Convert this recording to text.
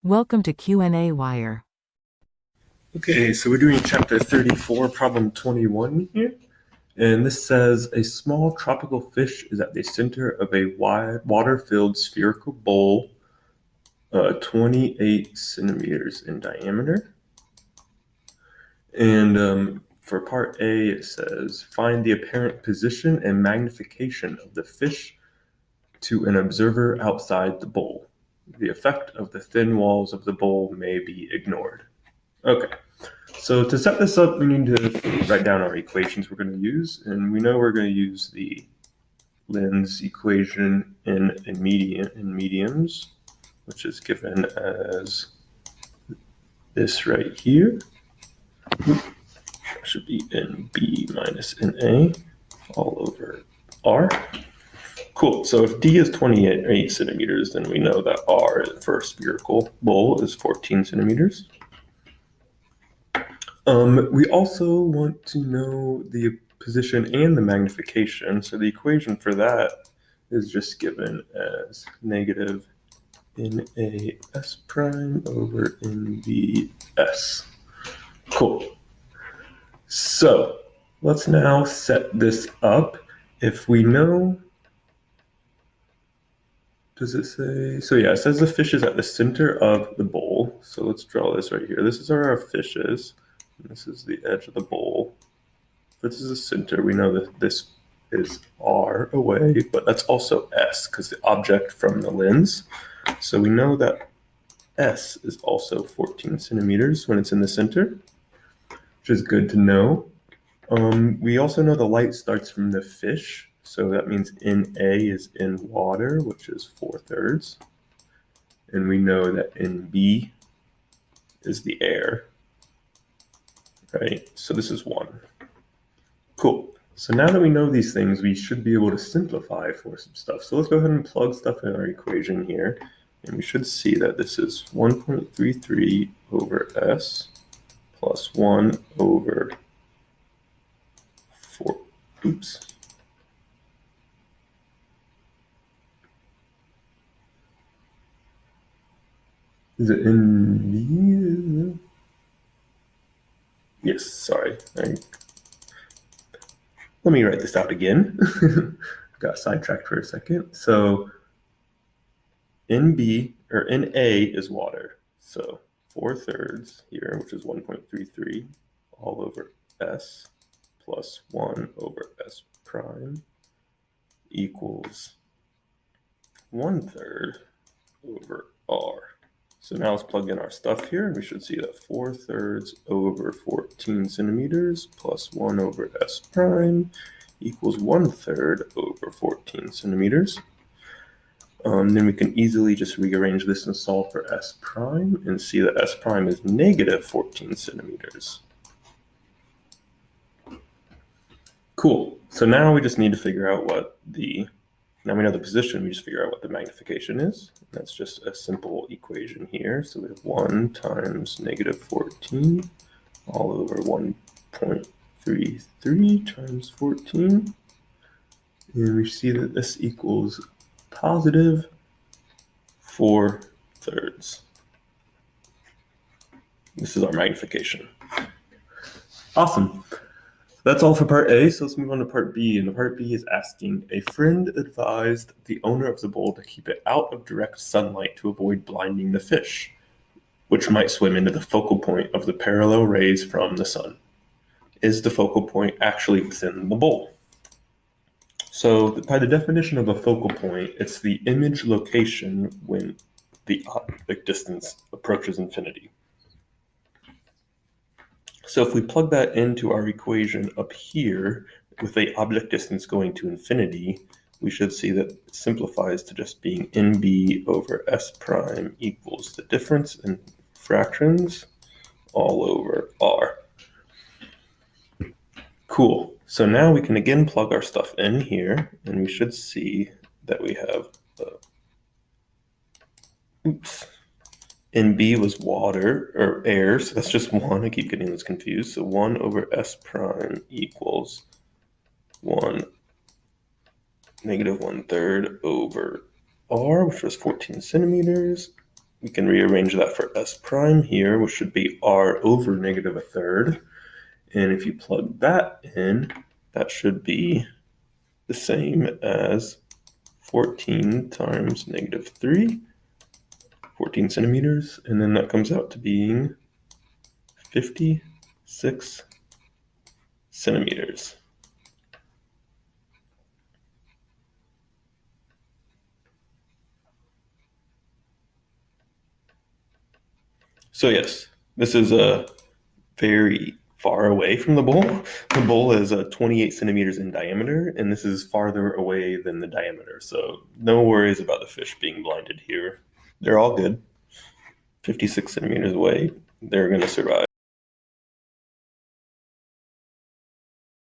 Welcome to qnawire. Okay, so we're doing chapter 34, problem 21 here. And this says a small tropical fish is at the center of a wide water-filled spherical bowl, 28 centimeters in diameter. And for part A, it says find the apparent position and magnification of the fish to an observer outside the bowl. The effect of the thin walls of the bowl may be ignored. Okay. So to set this up, we need to write down our equations we're going to use, and we know we're going to use the lens equation in mediums, which is given as this right here. That should be NB minus NA all over R. Cool. So if D is 28 centimeters, then we know that R for a spherical bowl is 14 centimeters. We also want to know the position and the magnification. So the equation for that is just given as negative NAS prime over NBS. Cool. So let's now set this up. If we know, does it say? So yeah, it says the fish is at the center of the bowl. So let's draw this right here. This is where our fish is. And this is the edge of the bowl. If this is the center, we know that this is R away, but that's also S because the object from the lens. So we know that S is also 14 centimeters when it's in the center, which is good to know. We also know the light starts from the fish. So that means NA is in water, which is 4/3. And we know that NB is the air. Right, so this is 1. Cool. So now that we know these things, we should be able to simplify for some stuff. So let's go ahead and plug stuff in our equation here. And we should see that this is 1.33 over S plus 1 over 4. Oops. Is it in the... Yes, sorry. Let me write this out again. Got sidetracked for a second. So NB or NA is water. So 4/3 here, which is 1.33 all over S plus 1 over S prime equals 1/3 over R. So now let's plug in our stuff here, and we should see that 4/3 over 14 centimeters plus 1 over S prime equals 1/3 over 14 centimeters. Then we can easily just rearrange this and solve for S prime and see that S prime is negative 14 centimeters. Cool. So now we just need to figure out now we know the position, we just figure out what the magnification is. That's just a simple equation here. So we have 1 times negative 14 all over 1.33 times 14. And we see that this equals positive 4/3. This is our magnification. Awesome. That's all for part A, so let's move on to part B. And the part B is asking, a friend advised the owner of the bowl to keep it out of direct sunlight to avoid blinding the fish, which might swim into the focal point of the parallel rays from the sun. Is the focal point actually within the bowl? So by the definition of a focal point, it's the image location when the object distance approaches infinity. So if we plug that into our equation up here with the object distance going to infinity, we should see that it simplifies to just being NB over S prime equals the difference in fractions all over R. Cool. So now we can again plug our stuff in here, and we should see that we have, NB was water or air, so that's just 1. I keep getting this confused. So 1 over S prime equals 1 negative 1/3 over R, which was 14 centimeters. we can rearrange that for S prime here, which should be R over negative a third. And if you plug that in, that should be the same as 14 times negative 3, 14 centimeters, and then that comes out to being 56 centimeters. So yes, this is a very far away from the bowl. The bowl is 28 centimeters in diameter, and this is farther away than the diameter. So no worries about the fish being blinded here. They're all good. 56 centimeters away, they're going to survive.